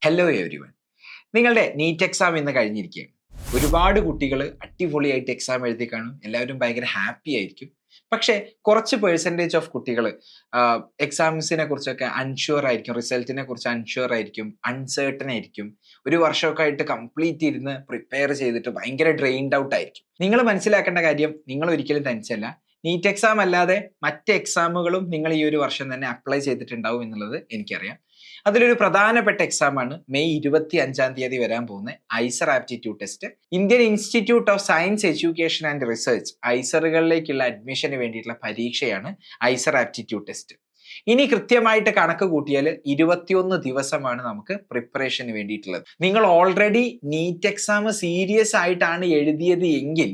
Hello everyone. നിങ്ങളുടെ NEET exam ഇന്ന് കഴിഞ്ഞിരിക്കുകയാണ്. ഒരുപാട് കുട്ടികൾ അടിപൊളിയായിട്ട് എക്സാം എഴുതി കാണും. എല്ലാവരും ഭയങ്കര ഹാപ്പി ആയിരിക്കും. പക്ഷേ കുറച്ച് പെർസെൻറ്റേജ് ഓഫ് കുട്ടികൾ എക്സാംസിനെ കുറിച്ചൊക്കെ അൺഷുവർ ആയിരിക്കും, റിസൾട്ടിനെ കുറിച്ച് അൺഷുവർ ആയിരിക്കും, അൺസേർട്ടൺ ആയിരിക്കും. ഒരു വർഷമൊക്കെ ആയിട്ട് കംപ്ലീറ്റ് ഇരുന്ന് പ്രിപ്പയർ ചെയ്തിട്ട് ഭയങ്കര ഡ്രെയിൻഡ് ഔട്ട് ആയിരിക്കും. നിങ്ങൾ മനസ്സിലാക്കേണ്ട കാര്യം, നിങ്ങൾ ഒരിക്കലും തനിച്ചല്ല. നീറ്റ് എക്സാം അല്ലാതെ മറ്റ് എക്സാമുകളും നിങ്ങൾ ഈ ഒരു വർഷം തന്നെ അപ്ലൈ ചെയ്തിട്ടുണ്ടാവും എന്നുള്ളത് എനിക്കറിയാം. അതിലൊരു പ്രധാനപ്പെട്ട എക്സാമാണ് മെയ് 25 വരാൻ പോകുന്ന IISER aptitude test. Indian Institute of Science Education and Research ഐസറുകളിലേക്കുള്ള അഡ്മിഷന് വേണ്ടിയിട്ടുള്ള പരീക്ഷയാണ് ഐസർ ആപ്റ്റിറ്റ്യൂഡ് ടെസ്റ്റ്. ഇനി കൃത്യമായിട്ട് കണക്ക് കൂട്ടിയാൽ 21 ദിവസമാണ് നമുക്ക് പ്രിപ്പറേഷന് വേണ്ടിയിട്ടുള്ളത്. നിങ്ങൾ ഓൾറെഡി നീറ്റ് എക്സാം സീരിയസ് ആയിട്ടാണ് എഴുതിയത് എങ്കിൽ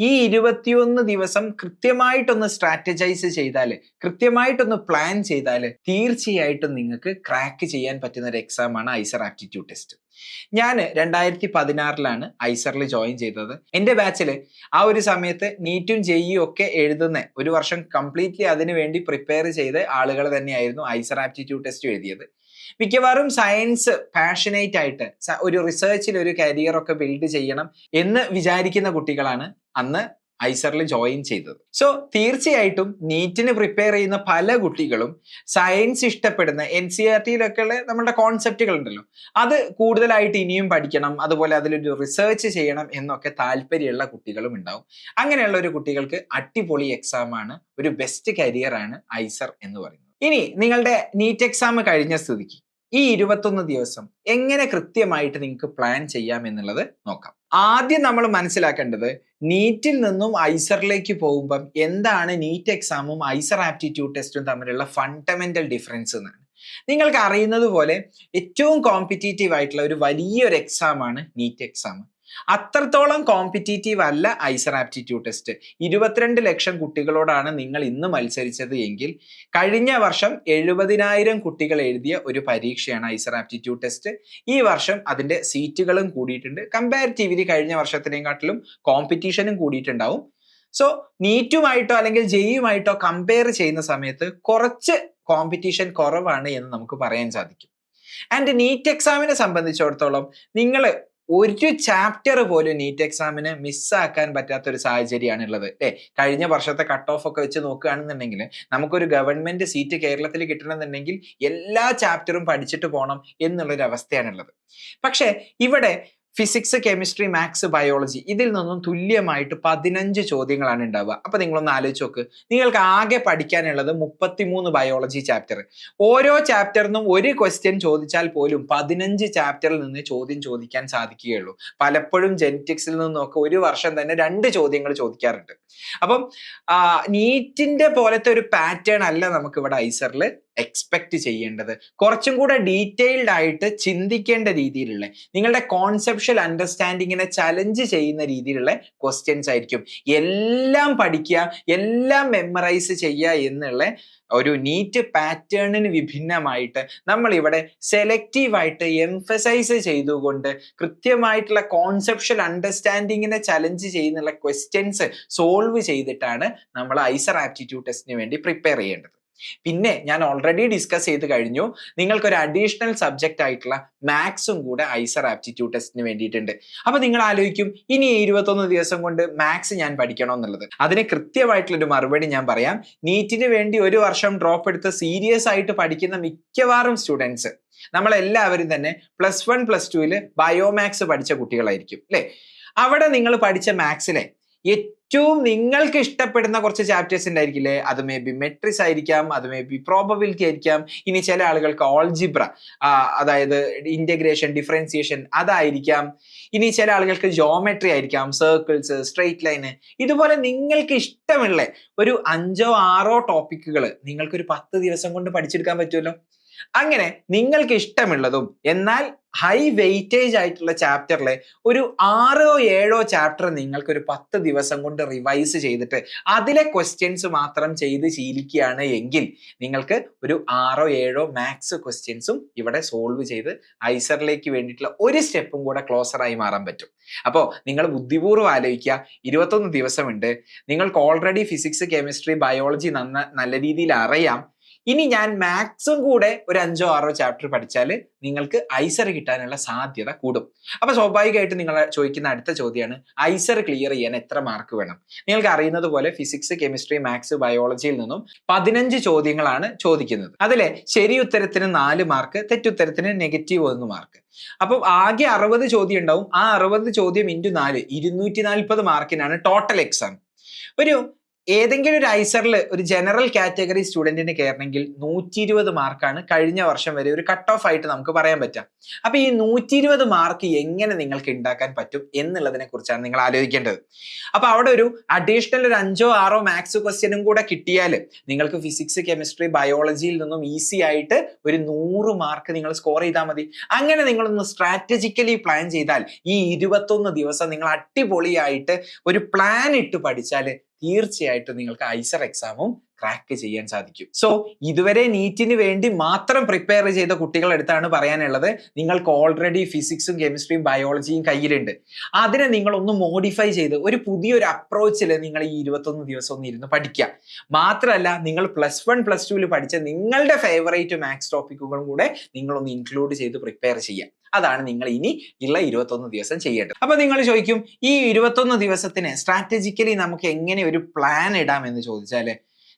ഈ 21 ദിവസം കൃത്യമായിട്ടൊന്ന് സ്ട്രാറ്റജൈസ് ചെയ്താൽ, കൃത്യമായിട്ടൊന്ന് പ്ലാൻ ചെയ്താൽ തീർച്ചയായിട്ടും നിങ്ങൾക്ക് ക്രാക്ക് ചെയ്യാൻ പറ്റുന്ന ഒരു എക്സാമാണ് ഐസർ ആപ്റ്റിറ്റ്യൂഡ് ടെസ്റ്റ്. ഞാൻ 2016 ഐസറിൽ ജോയിൻ ചെയ്തത്. എൻ്റെ ബാച്ചിൽ ആ ഒരു സമയത്ത് നീറ്റും ജെഇയും ഒക്കെ എഴുതുന്ന, ഒരു വർഷം കംപ്ലീറ്റ്ലി അതിനു വേണ്ടി പ്രിപ്പയർ ചെയ്ത ആളുകൾ തന്നെയായിരുന്നു ഐസർ ആപ്റ്റിറ്റ്യൂഡ് ടെസ്റ്റ് എഴുതിയത്. മിക്കവാറും സയൻസ് പാഷനേറ്റ് ആയിട്ട് ഒരു റിസർച്ചിൽ ഒരു കരിയർ ഒക്കെ ബിൽഡ് ചെയ്യണം എന്ന് വിചാരിക്കുന്ന കുട്ടികളാണ് അന്ന് ഐസറിൽ ജോയിൻ ചെയ്തത്. സോ തീർച്ചയായിട്ടും നീറ്റിന് പ്രിപ്പയർ ചെയ്യുന്ന പല കുട്ടികളും സയൻസ് ഇഷ്ടപ്പെടുന്ന, NCERT-യിലൊക്കെ ഉള്ള നമ്മളുടെ കോൺസെപ്റ്റുകൾ ഉണ്ടല്ലോ, അത് കൂടുതലായിട്ട് ഇനിയും പഠിക്കണം, അതുപോലെ അതിലൊരു റിസർച്ച് ചെയ്യണം എന്നൊക്കെ താല്പര്യമുള്ള കുട്ടികളും ഉണ്ടാവും. അങ്ങനെയുള്ള ഒരു കുട്ടികൾക്ക് അടിപൊളി എക്സാമാണ്, ഒരു ബെസ്റ്റ് കരിയർ ആണ് ഐസർ എന്ന് പറയുന്നത്. ഇനി നിങ്ങളുടെ നീറ്റ് എക്സാം കഴിഞ്ഞ സ്ഥിതിക്ക് ഈ 21 ദിവസം എങ്ങനെ കൃത്യമായിട്ട് നിങ്ങൾക്ക് പ്ലാൻ ചെയ്യാം എന്നുള്ളത് നോക്കാം. ആദ്യം നമ്മൾ മനസ്സിലാക്കേണ്ടത്, നീറ്റിൽ നിന്നും ഐസറിലേക്ക് പോകുമ്പം എന്താണ് നീറ്റ് എക്സാമും ഐസർ ആപ്റ്റിറ്റ്യൂഡ് ടെസ്റ്റും തമ്മിലുള്ള ഫണ്ടമെന്റൽ ഡിഫറൻസ് എന്നാണ്. നിങ്ങൾക്ക് അറിയുന്നത് പോലെ ഏറ്റവും കോമ്പറ്റീറ്റീവ് ആയിട്ടുള്ള ഒരു വലിയൊരു എക്സാമാണ് നീറ്റ് എക്സാം. അത്രത്തോളം കോമ്പറ്റീറ്റീവ് അല്ല ഐസർ ആപ്റ്റിറ്റ്യൂഡ് ടെസ്റ്റ്. 22 ലക്ഷം കുട്ടികളോടാണ് നിങ്ങൾ ഇന്ന് മത്സരിച്ചത് എങ്കിൽ കഴിഞ്ഞ വർഷം 70,000 കുട്ടികൾ എഴുതിയ ഒരു പരീക്ഷയാണ് ഐസർ ആപ്റ്റിറ്റ്യൂഡ് ടെസ്റ്റ്. ഈ വർഷം അതിന്റെ സീറ്റുകളും കൂടിയിട്ടുണ്ട്. കമ്പാരിറ്റീവ്ലി കഴിഞ്ഞ വർഷത്തിനെക്കാട്ടിലും കോമ്പറ്റീഷനും കൂടിയിട്ടുണ്ടാവും. സോ നീറ്റുമായിട്ടോ അല്ലെങ്കിൽ ജെഇയുമായിട്ടോ കമ്പയർ ചെയ്യുന്ന സമയത്ത് കുറച്ച് കോമ്പറ്റീഷൻ കുറവാണ് എന്ന് നമുക്ക് പറയാൻ സാധിക്കും. ആൻഡ് നീറ്റ് എക്സാമിനെ സംബന്ധിച്ചിടത്തോളം നിങ്ങൾ ഒരു ചാപ്റ്റർ പോലും നീറ്റ് എക്സാമിന് മിസ്സാക്കാൻ പറ്റാത്ത ഒരു സാഹചര്യമാണ് ഉള്ളത്. കഴിഞ്ഞ വർഷത്തെ കട്ട് ഓഫ് ഒക്കെ വെച്ച് നോക്കുകയാണെന്നുണ്ടെങ്കിൽ നമുക്കൊരു ഗവൺമെന്റ് സീറ്റ് കേരളത്തിൽ കിട്ടണമെന്നുണ്ടെങ്കിൽ എല്ലാ ചാപ്റ്ററും പഠിച്ചിട്ട് പോകണം എന്നുള്ളൊരു അവസ്ഥയാണുള്ളത്. പക്ഷെ ഇവിടെ ഫിസിക്സ്, കെമിസ്ട്രി, മാത്സ്, ബയോളജി ഇതിൽ നിന്നും തുല്യമായിട്ട് 15 ചോദ്യങ്ങളാണ് ഉണ്ടാവുക. അപ്പൊ നിങ്ങളൊന്ന് ആലോചിച്ച് നോക്ക്, നിങ്ങൾക്ക് ആകെ പഠിക്കാനുള്ളത് 33 ബയോളജി ചാപ്റ്റർ. ഓരോ ചാപ്റ്ററിനും ഒരു ക്വസ്റ്റ്യൻ ചോദിച്ചാൽ പോലും 15 ചാപ്റ്ററിൽ നിന്ന് ചോദ്യം ചോദിക്കാൻ സാധിക്കുകയുള്ളൂ. പലപ്പോഴും ജെനറ്റിക്സിൽ നിന്നൊക്കെ ഒരു വർഷം തന്നെ 2 ചോദ്യങ്ങൾ ചോദിക്കാറുണ്ട്. അപ്പം നീറ്റിന്റെ പോലത്തെ ഒരു പാറ്റേൺ അല്ല നമുക്ക് ഇവിടെ ഐസറിൽ എക്സ്പെക്ട് ചെയ്യേണ്ടത്. കുറച്ചും കൂടെ ഡീറ്റെയിൽഡ് ആയിട്ട് ചിന്തിക്കേണ്ട രീതിയിലുള്ള, നിങ്ങളുടെ കോൺസെപ്ഷ്യൽ അണ്ടർസ്റ്റാൻഡിങ്ങിനെ ചലഞ്ച് ചെയ്യുന്ന രീതിയിലുള്ള ക്വസ്റ്റ്യൻസ് ആയിരിക്കും. എല്ലാം പഠിക്കുക, എല്ലാം മെമ്മറൈസ് ചെയ്യുക എന്നുള്ള ഒരു നീറ്റ് പാറ്റേണിന് വിഭിന്നമായിട്ട് നമ്മൾ ഇവിടെ സെലക്റ്റീവ് ആയിട്ട് എംഫസൈസ് ചെയ്തുകൊണ്ട് കൃത്യമായിട്ടുള്ള കോൺസെപ്ഷ്യൽ അണ്ടർസ്റ്റാൻഡിങ്ങിനെ ചലഞ്ച് ചെയ്യുന്നുള്ള ക്വസ്റ്റ്യൻസ് സോൾവ് ചെയ്തിട്ടാണ് നമ്മൾ ഐസർ ആപ്റ്റിറ്റ്യൂഡ് ടെസ്റ്റിന് വേണ്ടി പ്രിപ്പയർ ചെയ്യേണ്ടത്. പിന്നെ ഞാൻ ഓൾറെഡി ഡിസ്കസ് ചെയ്ത് കഴിഞ്ഞു, നിങ്ങൾക്കൊരു അഡീഷണൽ സബ്ജക്റ്റ് ആയിട്ടുള്ള മാത്സും കൂടെ ഐസർ ആപ്റ്റിറ്റ്യൂഡ് ടെസ്റ്റിന് വേണ്ടിയിട്ടുണ്ട്. അപ്പൊ നിങ്ങൾ ആലോചിക്കും, ഇനി 21 ദിവസം കൊണ്ട് മാത്സ് ഞാൻ പഠിക്കണോ എന്നുള്ളത്. അതിന് കൃത്യമായിട്ടുള്ളൊരു മറുപടി ഞാൻ പറയാം. നീറ്റിന് വേണ്ടി ഒരു വർഷം ഡ്രോപ്പ് എടുത്ത് സീരിയസ് ആയിട്ട് പഠിക്കുന്ന മിക്കവാറും സ്റ്റുഡൻസ്, നമ്മളെല്ലാവരും തന്നെ +1 +2 ബയോമാത്സ് പഠിച്ച കുട്ടികളായിരിക്കും അല്ലെ. അവിടെ നിങ്ങൾ പഠിച്ച മാത്സിലെ ഏറ്റവും നിങ്ങൾക്ക് ഇഷ്ടപ്പെടുന്ന കുറച്ച് ചാപ്റ്റേഴ്സ് ഉണ്ടായിരിക്കില്ലേ. അത് മേ ബി മെട്രിക്സ് ആയിരിക്കാം, അത് മേ ബി പ്രോബബിലിറ്റി ആയിരിക്കാം, ഇനി ചില ആളുകൾക്ക് ഓൾജിബ്ര, അതായത് ഇന്റഗ്രേഷൻ, ഡിഫറൻസിയേഷൻ അതായിരിക്കാം, ഇനി ചില ആളുകൾക്ക് ജോമെട്രി ആയിരിക്കാം, സർക്കിൾസ്, സ്ട്രെയിറ്റ് ലൈന്. ഇതുപോലെ നിങ്ങൾക്ക് ഇഷ്ടമുള്ള ഒരു 5ഓ 6ഓ ടോപ്പിക്കുകൾ നിങ്ങൾക്കൊരു 10 ദിവസം കൊണ്ട് പഠിച്ചെടുക്കാൻ പറ്റുമല്ലോ. അങ്ങനെ നിങ്ങൾക്ക് ഇഷ്ടമുള്ളതും എന്നാൽ ഹൈ വെയിറ്റേജ് ആയിട്ടുള്ള ചാപ്റ്ററിലെ ഒരു 6ഓ 7ഓ ചാപ്റ്റർ നിങ്ങൾക്ക് ഒരു 10 ദിവസം കൊണ്ട് റിവൈസ് ചെയ്തിട്ട് അതിലെ ക്വസ്റ്റ്യൻസ് മാത്രം ചെയ്ത് ശീലിക്കുകയാണ് എങ്കിൽ നിങ്ങൾക്ക് ഒരു 6ഓ 7ഓ മാത്സ് ക്വസ്റ്റ്യൻസും ഇവിടെ സോൾവ് ചെയ്ത് ഐസറിലേക്ക് വേണ്ടിയിട്ടുള്ള ഒരു സ്റ്റെപ്പും കൂടെ ക്ലോസറായി മാറാൻ പറ്റും. അപ്പോൾ നിങ്ങൾ ബുദ്ധിപൂർവ്വം ആലോചിക്കുക, 21 ദിവസമുണ്ട്, നിങ്ങൾക്ക് ഓൾറെഡി ഫിസിക്സ്, കെമിസ്ട്രി, ബയോളജി നല്ല രീതിയിൽ അറിയാം. ഇനി ഞാൻ മാത്സും കൂടെ ഒരു 5-6 ചാപ്റ്റർ പഠിച്ചാൽ നിങ്ങൾക്ക് ഐസർ കിട്ടാനുള്ള സാധ്യത കൂടും. അപ്പൊ സ്വാഭാവികമായിട്ട് നിങ്ങൾ ചോദിക്കുന്ന അടുത്ത ചോദ്യമാണ്, ഐസർ ക്ലിയർ ചെയ്യാൻ എത്ര മാർക്ക് വേണം? നിങ്ങൾക്ക് അറിയുന്നത് പോലെ ഫിസിക്സ്, കെമിസ്ട്രി, മാത്സ്, ബയോളജിയിൽ നിന്നും 15 ചോദ്യങ്ങളാണ് ചോദിക്കുന്നത്. അതിലെ ശരി ഉത്തരത്തിന് 4 മാർക്ക്, തെറ്റുത്തരത്തിന് -1 മാർക്ക്. അപ്പം ആകെ 60 ചോദ്യം ഉണ്ടാവും. ആ 60 ചോദ്യം ഇൻറ്റു 4 240 മാർക്കിനാണ് ടോട്ടൽ എക്സാം. ഒരു ഏതെങ്കിലും ഒരു ഐസറിൽ ഒരു ജനറൽ കാറ്റഗറി സ്റ്റുഡന്റിന് കയറണമെങ്കിൽ 120 മാർക്കാണ് കഴിഞ്ഞ വർഷം വരെ ഒരു കട്ട് ഓഫ് ആയിട്ട് നമുക്ക് പറയാൻ പറ്റുക. അപ്പൊ ഈ 120 മാർക്ക് എങ്ങനെ നിങ്ങൾക്ക് ഉണ്ടാക്കാൻ പറ്റും എന്നുള്ളതിനെ കുറിച്ചാണ് നിങ്ങൾ ആലോചിക്കേണ്ടത്. അപ്പൊ അവിടെ ഒരു അഡീഷണൽ ഒരു 5-6 മാത്സ് ക്വസ്റ്റ്യനും കൂടെ കിട്ടിയാൽ നിങ്ങൾക്ക് ഫിസിക്സ്, കെമിസ്ട്രി, ബയോളജിയിൽ നിന്നും ഈസി ആയിട്ട് ഒരു 100 മാർക്ക് നിങ്ങൾ സ്കോർ ചെയ്താൽ മതി. അങ്ങനെ നിങ്ങളൊന്ന് സ്ട്രാറ്റജിക്കലി പ്ലാൻ ചെയ്താൽ ഈ 21 ദിവസം നിങ്ങൾ അടിപൊളിയായിട്ട് ഒരു പ്ലാൻ ഇട്ട് പഠിച്ചാൽ തീർച്ചയായിട്ടും നിങ്ങൾക്ക് ഐസർ എക്സാമും ക്രാക്ക് ചെയ്യാൻ സാധിക്കും. സോ ഇതുവരെ നീറ്റിന് വേണ്ടി മാത്രം പ്രിപ്പയർ ചെയ്ത കുട്ടികളുടെ അടുത്താണ് പറയാനുള്ളത്, നിങ്ങൾക്ക് ഓൾറെഡി ഫിസിക്സും കെമിസ്ട്രിയും ബയോളജിയും കയ്യിലുണ്ട്. അതിനെ നിങ്ങൾ ഒന്ന് മോഡിഫൈ ചെയ്ത് ഒരു പുതിയൊരു അപ്രോച്ചിൽ നിങ്ങൾ ഈ 21 ദിവസം ഒന്ന് ഇരുന്ന് പഠിക്കുക. മാത്രമല്ല നിങ്ങൾ +1 +2 പഠിച്ച നിങ്ങളുടെ ഫേവറേറ്റ് മാത്സ് ടോപ്പിക്കുകളും കൂടെ നിങ്ങളൊന്ന് ഇൻക്ലൂഡ് ചെയ്ത് പ്രിപ്പയർ ചെയ്യുക. അതാണ് നിങ്ങൾ ഇനി ഉള്ള 21 ദിവസം ചെയ്യേണ്ടത്. അപ്പൊ നിങ്ങൾ ചോദിക്കും, ഈ 21 ദിവസത്തിന് സ്ട്രാറ്റജിക്കലി നമുക്ക് എങ്ങനെ ഒരു പ്ലാൻ ഇടാം എന്ന് ചോദിച്ചാല്,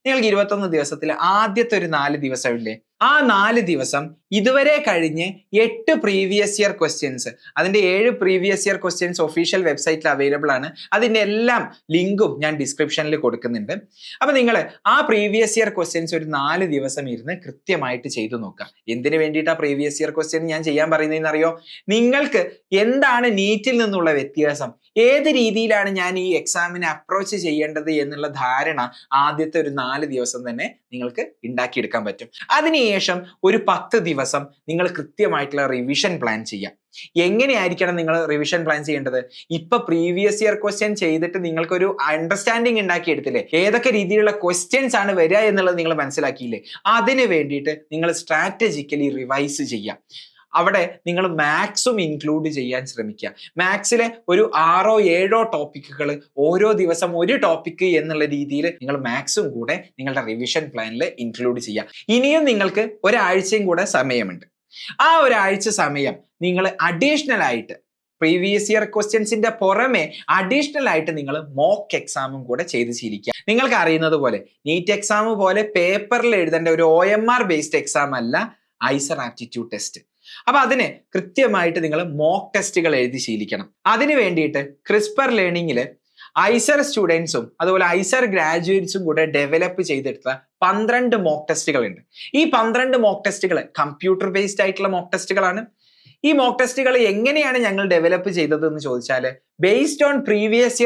നിങ്ങൾക്ക് 21 ദിവസത്തിൽ ആദ്യത്തെ ഒരു 4 ദിവസമില്ലേ, ആ 4 ദിവസം ഇതുവരെ കഴിഞ്ഞ് 8 പ്രീവിയസ് ഇയർ ക്വസ്റ്റ്യൻസ്, അതിന്റെ 7 പ്രീവിയസ് ഇയർ ക്വസ്റ്റ്യൻസ് ഒഫീഷ്യൽ വെബ്സൈറ്റിൽ അവൈലബിൾ ആണ്. അതിന്റെ എല്ലാം ലിങ്കും ഞാൻ ഡിസ്ക്രിപ്ഷനിൽ കൊടുക്കുന്നുണ്ട്. അപ്പൊ നിങ്ങൾ ആ പ്രീവിയസ് ഇയർ ക്വസ്റ്റ്യൻസ് ഒരു 4 ദിവസം ഇരുന്ന് കൃത്യമായിട്ട് ചെയ്തു നോക്കുക. എന്തിനു വേണ്ടിയിട്ടാ പ്രീവിയസ് ഇയർ ക്വസ്റ്റ്യൻ ഞാൻ ചെയ്യാൻ പറയുന്നതെന്ന് അറിയോ? നിങ്ങൾക്ക് എന്താണ് നീറ്റിൽ നിന്നുള്ള വ്യത്യാസം, ഏത് രീതിയിലാണ് ഞാൻ ഈ എക്സാമിനെ അപ്രോച്ച് ചെയ്യേണ്ടത് എന്നുള്ള ധാരണ ആദ്യത്തെ ഒരു 4 ദിവസം തന്നെ നിങ്ങൾക്ക് ഉണ്ടാക്കിയെടുക്കാൻ പറ്റും. അതിനുശേഷം ഒരു 10 ദിവസം നിങ്ങൾ കൃത്യമായിട്ടുള്ള റിവിഷൻ പ്ലാൻ ചെയ്യാം. എങ്ങനെയായിരിക്കണം നിങ്ങൾ റിവിഷൻ പ്ലാൻ ചെയ്യേണ്ടത്? ഇപ്പൊ പ്രീവിയസ് ഇയർ ക്വസ്റ്റ്യൻ ചെയ്തിട്ട് നിങ്ങൾക്കൊരു അണ്ടർസ്റ്റാൻഡിങ് ഉണ്ടാക്കിയെടുത്തില്ലേ, ഏതൊക്കെ രീതിയിലുള്ള ക്വസ്റ്റ്യൻസ് ആണ് വരിക എന്നുള്ളത് നിങ്ങൾ മനസ്സിലാക്കിയില്ലേ? അതിന് വേണ്ടിയിട്ട് നിങ്ങൾ സ്ട്രാറ്റജിക്കലി റിവൈസ് ചെയ്യാം. അവിടെ നിങ്ങൾ മാത്സും ഇൻക്ലൂഡ് ചെയ്യാൻ ശ്രമിക്കുക. മാത്സിലെ ഒരു 6-7 ടോപ്പിക്കുകൾ, ഓരോ ദിവസം ഒരു ടോപ്പിക്ക് എന്നുള്ള രീതിയിൽ നിങ്ങൾ മാത്സും കൂടെ നിങ്ങളുടെ റിവിഷൻ പ്ലാനിൽ ഇൻക്ലൂഡ് ചെയ്യുക. ഇനിയും നിങ്ങൾക്ക് ഒരാഴ്ചയും കൂടെ സമയമുണ്ട്. ആ ഒരാഴ്ച സമയം നിങ്ങൾ അഡീഷണൽ ആയിട്ട് പ്രീവിയസ് ഇയർ ക്വസ്റ്റ്യൻസിന്റെ പുറമെ അഡീഷണൽ ആയിട്ട് നിങ്ങൾ മോക്ക് എക്സാമും കൂടെ ചെയ്ത് ശീലിക്കുക. നിങ്ങൾക്ക് അറിയുന്നത് പോലെ നീറ്റ് എക്സാം പോലെ പേപ്പറിൽ എഴുതേണ്ട ഒരു OMR ബേസ്ഡ് എക്സാം അല്ല ഐസർ ആപ്റ്റിറ്റ്യൂഡ് ടെസ്റ്റ്. അപ്പൊ അതിന് കൃത്യമായിട്ട് നിങ്ങൾ മോക്ക് ടെസ്റ്റുകൾ എഴുതി ശീലിക്കണം. അതിന് വേണ്ടിയിട്ട് ക്രിസ്പർ ലേണിംഗില് ഐസർ സ്റ്റുഡൻസും അതുപോലെ ഐസർ ഗ്രാജുവേറ്റ്സും കൂടെ ഡെവലപ്പ് ചെയ്തെടുത്ത 12 മോക്ക് ടെസ്റ്റുകൾ ഉണ്ട്. ഈ 12 മോക്ക് ടെസ്റ്റുകൾ കമ്പ്യൂട്ടർ ബേസ്ഡ് ആയിട്ടുള്ള മോക്ക് ടെസ്റ്റുകളാണ്. ഈ മോക്ക് ടെസ്റ്റുകൾ എങ്ങനെയാണ് ഞങ്ങൾ ഡെവലപ്പ് ചെയ്തത് എന്ന് ചോദിച്ചാൽ, ബേസ്ഡ് ഓൺ പ്രീവിയസ്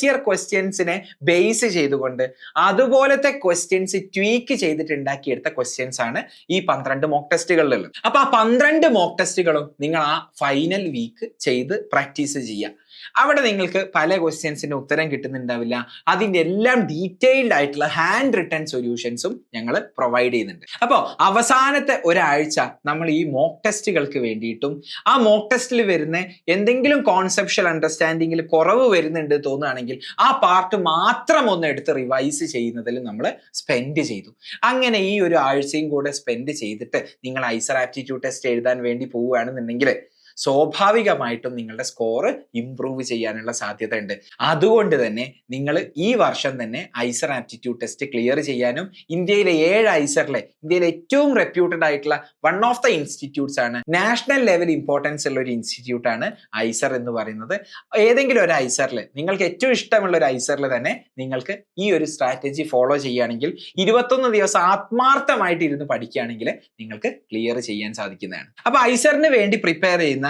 ഇയർ ക്വസ്റ്റ്യൻസിനെ ബേസ് ചെയ്തുകൊണ്ട് അതുപോലത്തെ ക്വസ്റ്റ്യൻസ് ട്വീക്ക് ചെയ്തിട്ട് ഉണ്ടാക്കിയെടുത്ത ക്വസ്റ്റ്യൻസ് ആണ് ഈ 12 മോക്ക് ടെസ്റ്റുകളിലുള്ളത്. അപ്പൊ ആ 12 മോക്ക് ടെസ്റ്റുകളും നിങ്ങൾ ആ ഫൈനൽ വീക്ക് ചെയ്ത് പ്രാക്ടീസ് ചെയ്യുക. അവിടെ നിങ്ങൾക്ക് പല ക്വസ്റ്റ്യൻസിന്റെ ഉത്തരം കിട്ടുന്നുണ്ടാവില്ല. അതിന്റെ എല്ലാം ഡീറ്റെയിൽഡ് ആയിട്ടുള്ള ഹാൻഡ് റിട്ടൺ സൊല്യൂഷൻസും ഞങ്ങൾ പ്രൊവൈഡ് ചെയ്യുന്നുണ്ട്. അപ്പോൾ അവസാനത്തെ ഒരാഴ്ച നമ്മൾ ഈ മോക്ക് ടെസ്റ്റുകൾക്ക് വേണ്ടിയിട്ടും ആ മോക്ക് ടെസ്റ്റിൽ വരുന്ന എന്തെങ്കിലും കോൺസെപ്ഷ്യൽ അണ്ടർസ്റ്റാൻഡിങ്ങിൽ കുറവ് വരുന്നുണ്ട് തോന്നുകയാണെങ്കിൽ ആ പാർട്ട് മാത്രം ഒന്ന് എടുത്ത് റിവൈസ് ചെയ്യുന്നതിൽ നമ്മൾ സ്പെൻഡ് ചെയ്തു. അങ്ങനെ ഈ ഒരു ആഴ്ചയും കൂടെ സ്പെൻഡ് ചെയ്തിട്ട് നിങ്ങൾ ഐസർ ആപ്റ്റിറ്റ്യൂഡ് ടെസ്റ്റ് എഴുതാൻ വേണ്ടി പോവുകയാണെന്നുണ്ടെങ്കിൽ സ്വാഭാവികമായിട്ടും നിങ്ങളുടെ സ്കോർ ഇംപ്രൂവ് ചെയ്യാനുള്ള സാധ്യത ഉണ്ട്. അതുകൊണ്ട് തന്നെ നിങ്ങൾ ഈ വർഷം തന്നെ ഐസർ ആപ്റ്റിറ്റ്യൂഡ് ടെസ്റ്റ് ക്ലിയർ ചെയ്യാനും, ഇന്ത്യയിലെ 7 ഐസറിലെ ഇന്ത്യയിലെ ഏറ്റവും റെപ്യൂട്ടഡ് ആയിട്ടുള്ള വൺ ഓഫ് ദ ഇൻസ്റ്റിറ്റ്യൂട്ട്സ് ആണ്, നാഷണൽ ലെവൽ ഇമ്പോർട്ടൻസ് ഉള്ള ഒരു ഇൻസ്റ്റിറ്റ്യൂട്ട് ആണ് ഐസർ എന്ന് പറയുന്നത്. ഏതെങ്കിലും ഒരു ഐസറിൽ നിങ്ങൾക്ക് ഏറ്റവും ഇഷ്ടമുള്ള ഒരു ഐസറിൽ തന്നെ നിങ്ങൾക്ക് ഈ ഒരു സ്ട്രാറ്റജി ഫോളോ ചെയ്യുകയാണെങ്കിൽ 21 ദിവസം ആത്മാർത്ഥമായിട്ട് ഇരുന്ന് പഠിക്കുകയാണെങ്കിൽ നിങ്ങൾക്ക് ക്ലിയർ ചെയ്യാൻ സാധിക്കുന്നതാണ്. അപ്പൊ ഐസറിന് വേണ്ടി പ്രിപ്പയർ ചെയ്യുന്ന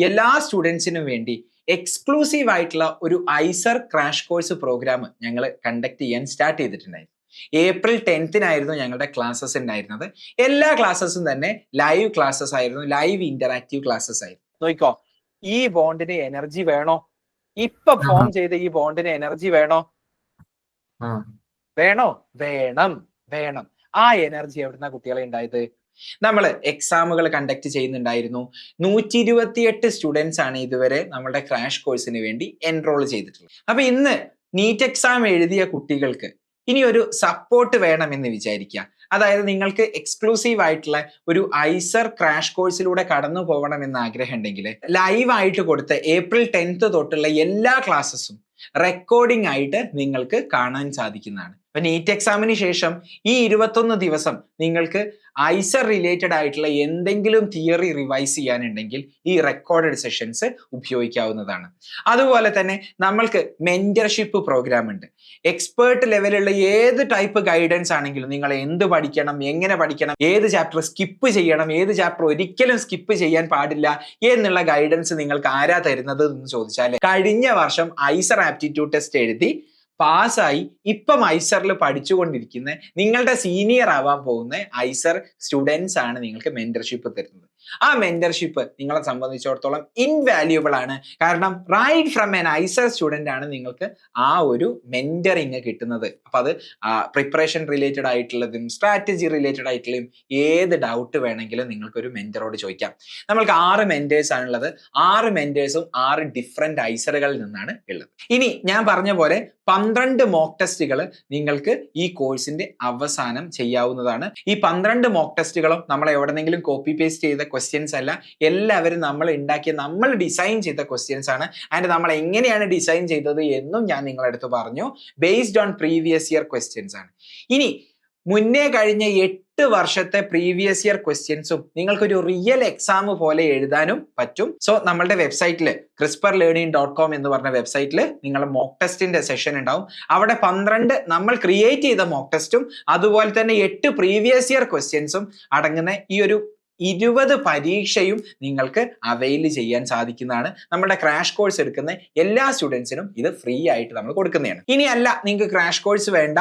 എല്ലാ സ്റ്റുഡൻസിനും വേണ്ടി എക്സ്ക്ലൂസീവ് ആയിട്ടുള്ള ഒരു ഐസർ ക്രാഷ് കോഴ്സ് പ്രോഗ്രാം ഞങ്ങൾ കണ്ടക്ട് ചെയ്യാൻ സ്റ്റാർട്ട് ചെയ്തിട്ടുണ്ടായിരുന്നു. April 10th ഞങ്ങളുടെ ക്ലാസ്സസ് ഉണ്ടായിരുന്നത്. എല്ലാ ക്ലാസ്സസും തന്നെ ലൈവ് ക്ലാസ്സസ് ആയിരുന്നു, ലൈവ് ഇന്ററാക്റ്റീവ് ക്ലാസ്സസ് ആയിരുന്നു. നോക്കിക്കോ, ഈ ബോണ്ടിന് എനർജി വേണോ? ഇപ്പൊ ഫോം ചെയ്ത ഈ ബോണ്ടിന് എനർജി വേണോ? വേണം. ആ എനർജി എവിടുന്ന കുട്ടികളെ ഉണ്ടായത്? നമ്മൾ എക്സാമുകൾ കണ്ടക്ട് ചെയ്യുന്നുണ്ടായിരുന്നു. 128 സ്റ്റുഡൻസ് ആണ് ഇതുവരെ നമ്മുടെ ക്രാഷ് കോഴ്സിന് വേണ്ടി എൻറോൾ ചെയ്തിട്ടുള്ളത്. അപ്പൊ ഇന്ന് നീറ്റ് എക്സാം എഴുതിയ കുട്ടികൾക്ക് ഇനി ഒരു സപ്പോർട്ട് വേണമെന്ന് വിചാരിക്കുക. അതായത് നിങ്ങൾക്ക് എക്സ്ക്ലൂസീവ് ആയിട്ടുള്ള ഒരു ഐസർ ക്രാഷ് കോഴ്സിലൂടെ കടന്നു പോകണം എന്ന ആഗ്രഹം ഉണ്ടെങ്കിൽ ലൈവ് ആയിട്ട് കൊടുത്ത April 10th തൊട്ടുള്ള എല്ലാ ക്ലാസ്സസും റെക്കോർഡിംഗ് ആയിട്ട് നിങ്ങൾക്ക് കാണാൻ സാധിക്കുന്നതാണ്. അപ്പൊ നീറ്റ് എക്സാമിന് ശേഷം ഈ 21 ദിവസം നിങ്ങൾക്ക് ഐസർ റിലേറ്റഡ് ആയിട്ടുള്ള എന്തെങ്കിലും തിയറി റിവൈസ് ചെയ്യാനുണ്ടെങ്കിൽ ഈ റെക്കോർഡഡ് സെഷൻസ് ഉപയോഗിക്കാവുന്നതാണ്. അതുപോലെ തന്നെ നമ്മൾക്ക് മെന്റർഷിപ്പ് പ്രോഗ്രാം ഉണ്ട്. എക്സ്പേർട്ട് ലെവലുള്ള ഏത് ടൈപ്പ് ഗൈഡൻസ് ആണെങ്കിലും നിങ്ങൾ എന്ത് പഠിക്കണം, എങ്ങനെ പഠിക്കണം, ഏത് ചാപ്റ്റർ സ്കിപ്പ് ചെയ്യണം, ഏത് ചാപ്റ്റർ ഒരിക്കലും സ്കിപ്പ് ചെയ്യാൻ പാടില്ല എന്നുള്ള ഗൈഡൻസ് നിങ്ങൾക്ക് ആരാ തരുന്നത് എന്ന് ചോദിച്ചാൽ കഴിഞ്ഞ വർഷം ഐസർ ആപ്റ്റിറ്റ്യൂഡ് ടെസ്റ്റ് എഴുതി പാസ്സായി ഇപ്പം ഐസറിൽ പഠിച്ചുകൊണ്ടിരിക്കുന്ന നിങ്ങളുടെ സീനിയർ ആവാൻ പോകുന്ന ഐസർ സ്റ്റുഡൻസ് ആണ് നിങ്ങൾക്ക് മെന്റർഷിപ്പ് തരുന്നത്. ആ മെന്റർഷിപ്പ് നിങ്ങളെ സംബന്ധിച്ചിടത്തോളം ഇൻവാല്യൂബിൾ ആണ്. കാരണം right from an IISER student ആണ് നിങ്ങൾക്ക് ആ ഒരു മെന്ററിങ് കിട്ടുന്നത്. അപ്പൊ അത് പ്രിപ്പറേഷൻ റിലേറ്റഡ് ആയിട്ടുള്ളതും സ്ട്രാറ്റജി റിലേറ്റഡ് ആയിട്ടുള്ളതും ഏത് ഡൗട്ട് വേണമെങ്കിലും നിങ്ങൾക്ക് ഒരു മെന്ററോട് ചോദിക്കാം. നമ്മൾക്ക് 6 മെന്റേഴ്സ് ആണുള്ളത്. 6 മെന്റേഴ്സും 6 ഡിഫറെന്റ് ഐസറുകളിൽ നിന്നാണ് ഉള്ളത്. ഇനി ഞാൻ പറഞ്ഞ പോലെ 12 മോക്ക് ടെസ്റ്റുകൾ നിങ്ങൾക്ക് ഈ കോഴ്സിന്റെ അവസാനം ചെയ്യാവുന്നതാണ്. ഈ 12 മോക്ക് ടെസ്റ്റുകളും നമ്മൾ എവിടെന്നെങ്കിലും കോപ്പി പേസ്റ്റ് ചെയ്ത ക്വസ്റ്റ്യൻസ് അല്ല, എല്ലാവരും നമ്മൾ ഉണ്ടാക്കിയ, നമ്മൾ ഡിസൈൻ ചെയ്ത ക്വസ്റ്റ്യൻസ് ആണ്. ആൻഡ് നമ്മൾ എങ്ങനെയാണ് ഡിസൈൻ ചെയ്തത് എന്നും ഞാൻ നിങ്ങളുടെ അടുത്ത് പറഞ്ഞു. Based on previous year questions ആണ്. ഇനി മുന്നേ കഴിഞ്ഞ 8 വർഷത്തെ പ്രീവിയസ് ഇയർ ക്വസ്റ്റ്യൻസും നിങ്ങൾക്കൊരു റിയൽ എക്സാം പോലെ എഴുതാനും പറ്റും. സോ നമ്മളുടെ വെബ്സൈറ്റിൽ CRISPRlearning.com എന്ന് പറഞ്ഞ വെബ്സൈറ്റിൽ നിങ്ങളുടെ മോക്ക് ടെസ്റ്റിന്റെ സെഷൻ ഉണ്ടാവും. അവിടെ 12 നമ്മൾ ക്രിയേറ്റ് ചെയ്ത മോക്ക് ടെസ്റ്റും അതുപോലെ തന്നെ 8 പ്രീവിയസ് ഇയർ ക്വസ്റ്റ്യൻസും അടങ്ങുന്ന ഈ ഒരു 20 പരീക്ഷയും നിങ്ങൾക്ക് അവൈൽ ചെയ്യാൻ സാധിക്കുന്നതാണ്. നമ്മുടെ ക്രാഷ് കോഴ്സ് എടുക്കുന്ന എല്ലാ സ്റ്റുഡൻസിനും ഇത് ഫ്രീ ആയിട്ട് നമ്മൾ കൊടുക്കുന്നതാണ്. ഇനി അല്ല നിങ്ങൾക്ക് ക്രാഷ് കോഴ്സ് വേണ്ട,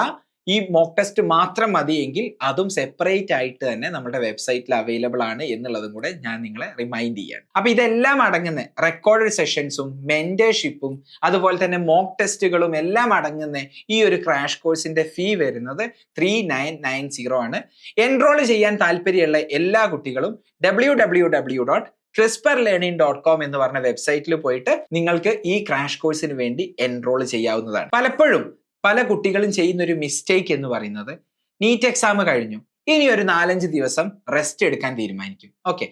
ഈ മോക്ക് ടെസ്റ്റ് മാത്രം മതിയെങ്കിൽ അതും സെപ്പറേറ്റ് ആയിട്ട് തന്നെ നമ്മുടെ വെബ്സൈറ്റിൽ അവൈലബിൾ ആണ് എന്നുള്ളതും കൂടെ ഞാൻ നിങ്ങളെ റിമൈൻഡ് ചെയ്യാണ്. അപ്പൊ ഇതെല്ലാം അടങ്ങുന്ന റെക്കോർഡഡ് സെഷൻസും മെന്റർഷിപ്പും അതുപോലെ തന്നെ മോക്ക് ടെസ്റ്റുകളും എല്ലാം അടങ്ങുന്ന ഈ ഒരു ക്രാഷ് കോഴ്സിന്റെ ഫീ വരുന്നത് 3990 ആണ്. എൻറോൾ ചെയ്യാൻ താല്പര്യമുള്ള എല്ലാ കുട്ടികളും www.CRISPRlearning.com എന്ന് പറഞ്ഞ വെബ്സൈറ്റിൽ പോയിട്ട് നിങ്ങൾക്ക് ഈ ക്രാഷ് കോഴ്സിന് വേണ്ടി എൻറോൾ ചെയ്യാവുന്നതാണ്. പലപ്പോഴും പല കുട്ടികളും ചെയ്യുന്ന ഒരു മിസ്റ്റേക്ക് എന്ന് പറയുന്നത് നീറ്റ് എക്സാം കഴിഞ്ഞു, ഇനി ഒരു 4-5 ദിവസം റെസ്റ്റ് എടുക്കാൻ തീരുമാനിക്കും. ഓക്കെ,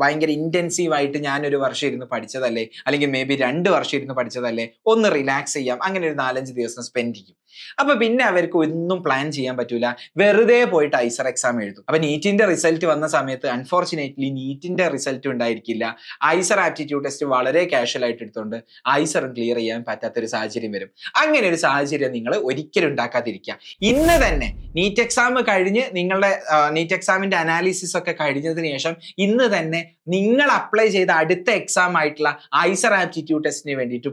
ഭയങ്കര ഇന്റൻസീവ് ആയിട്ട് ഞാൻ ഒരു വർഷം ഇരുന്ന് പഠിച്ചതല്ലേ, അല്ലെങ്കിൽ മേ ബി 2 വർഷം ഇരുന്ന് പഠിച്ചതല്ലേ, ഒന്ന് റിലാക്സ് ചെയ്യാം, അങ്ങനെ ഒരു 4-5 ദിവസം സ്പെൻഡ് ചെയ്യും. അപ്പൊ പിന്നെ അവർക്ക് ഒന്നും പ്ലാൻ ചെയ്യാൻ പറ്റൂല, വെറുതെ പോയിട്ട് ഐസർ എക്സാം എഴുതും. അപ്പൊ നീറ്റിന്റെ റിസൾട്ട് വന്ന സമയത്ത് അൺഫോർച്ചുനേറ്റ്ലി നീറ്റിന്റെ റിസൾട്ട് ഉണ്ടായിരിക്കില്ല. ഐസർ ആപ്റ്റിറ്റ്യൂഡ് ടെസ്റ്റ് വളരെ കാഷ്വൽ ആയിട്ട് എടുത്തുകൊണ്ട് ഐസറും ക്ലിയർ ചെയ്യാൻ പറ്റാത്തൊരു സാഹചര്യം വരും. അങ്ങനെ ഒരു സാഹചര്യം നിങ്ങൾ ഒരിക്കലും ഉണ്ടാക്കാതിരിക്കുക. ഇന്ന് തന്നെ നീറ്റ് എക്സാം കഴിഞ്ഞ് നിങ്ങളുടെ നീറ്റ് എക്സാമിന്റെ അനാലിസിസ് ഒക്കെ കഴിഞ്ഞതിന് ശേഷം ഇന്ന് തന്നെ നിങ്ങൾ അപ്ലൈ ചെയ്ത അടുത്ത എക്സാം ആയിട്ടുള്ള ഐസർ ആപ്റ്റിറ്റ്യൂഡ് ടെസ്റ്റിന് വേണ്ടിയിട്ട്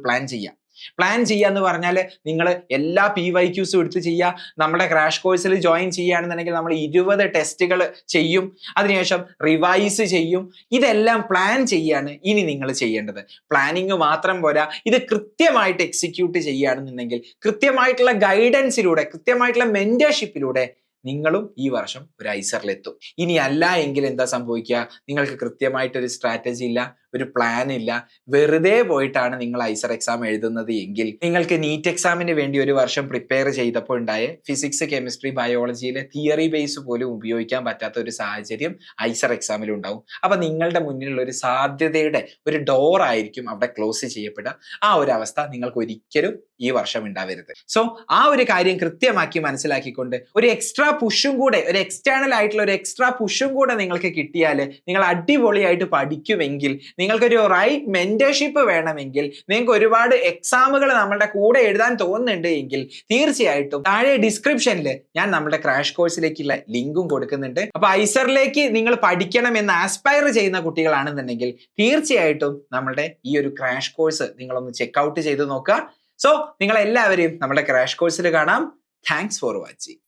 പ്ലാൻ ചെയ്യാന്ന് പറഞ്ഞാൽ നിങ്ങൾ എല്ലാ PYQസും എടുത്ത് ചെയ്യുക. നമ്മുടെ ക്രാഷ് കോഴ്സിൽ ജോയിൻ ചെയ്യുകയാണെന്നുണ്ടെങ്കിൽ നമ്മൾ 20 ടെസ്റ്റുകൾ ചെയ്യും, അതിനുശേഷം റിവൈസ് ചെയ്യും. ഇതെല്ലാം പ്ലാൻ ചെയ്യാണ് ഇനി നിങ്ങൾ ചെയ്യേണ്ടത്. പ്ലാനിങ് മാത്രം പോരാ, ഇത് കൃത്യമായിട്ട് എക്സിക്യൂട്ട് ചെയ്യുകയാണെന്നുണ്ടെങ്കിൽ കൃത്യമായിട്ടുള്ള ഗൈഡൻസിലൂടെ, കൃത്യമായിട്ടുള്ള മെന്റർഷിപ്പിലൂടെ നിങ്ങളും ഈ വർഷം ഒരു ഐസറിലെത്തും. ഇനി അല്ല എങ്കിൽ എന്താ സംഭവിക്കുക? നിങ്ങൾക്ക് കൃത്യമായിട്ടൊരു സ്ട്രാറ്റജി ഇല്ല, ഒരു പ്ലാൻ ഇല്ല, വെറുതെ പോയിട്ടാണ് നിങ്ങൾ ഐസർ എക്സാം എഴുതുന്നത് എങ്കിൽ നിങ്ങൾക്ക് നീറ്റ് എക്സാമിന് വേണ്ടി ഒരു വർഷം പ്രിപ്പയർ ചെയ്തപ്പോൾ ഉണ്ടായ ഫിസിക്സ്, കെമിസ്ട്രി, ബയോളജിയിലെ തിയറി ബേസ് പോലും ഉപയോഗിക്കാൻ പറ്റാത്ത ഒരു സാഹചര്യം ഐസർ എക്സാമിൽ ഉണ്ടാവും. അപ്പൊ നിങ്ങളുടെ മുന്നിലുള്ള ഒരു സാധ്യതയുടെ ഒരു ഡോർ ആയിരിക്കും അവിടെ ക്ലോസ് ചെയ്യപ്പെടുക. ആ ഒരു അവസ്ഥ നിങ്ങൾക്ക് ഒരിക്കലും ഈ വർഷം ഉണ്ടാവരുത്. സോ ആ ഒരു കാര്യം കൃത്യമാക്കി മനസ്സിലാക്കിക്കൊണ്ട് ഒരു എക്സ്ട്രാ പുഷും കൂടെ, ഒരു എക്സ്റ്റേണൽ ആയിട്ടുള്ള ഒരു എക്സ്ട്രാ പുഷും കൂടെ നിങ്ങൾക്ക് കിട്ടിയാൽ നിങ്ങൾ അടിപൊളിയായിട്ട് പഠിക്കുമെങ്കിൽ, നിങ്ങൾക്കൊരു റൈറ്റ് മെന്റർഷിപ്പ് വേണമെങ്കിൽ, നിങ്ങൾക്ക് ഒരുപാട് എക്സാമുകൾ നമ്മളുടെ കൂടെ എഴുതാൻ തോന്നുന്നുണ്ട് എങ്കിൽ തീർച്ചയായിട്ടും താഴെ ഡിസ്ക്രിപ്ഷനിൽ ഞാൻ നമ്മുടെ ക്രാഷ് കോഴ്സിലേക്കുള്ള ലിങ്കും കൊടുക്കുന്നുണ്ട്. അപ്പൊ ഐസറിലേക്ക് നിങ്ങൾ പഠിക്കണം എന്ന് ആസ്പയർ ചെയ്യുന്ന കുട്ടികളാണെന്നുണ്ടെങ്കിൽ തീർച്ചയായിട്ടും നമ്മുടെ ഈ ഒരു ക്രാഷ് കോഴ്സ് നിങ്ങളൊന്ന് ചെക്ക്ഔട്ട് ചെയ്ത് നോക്കുക. സോ നിങ്ങൾ എല്ലാവരെയും നമ്മുടെ ക്രാഷ് കോഴ്സിൽ കാണാം. Thanks for watching.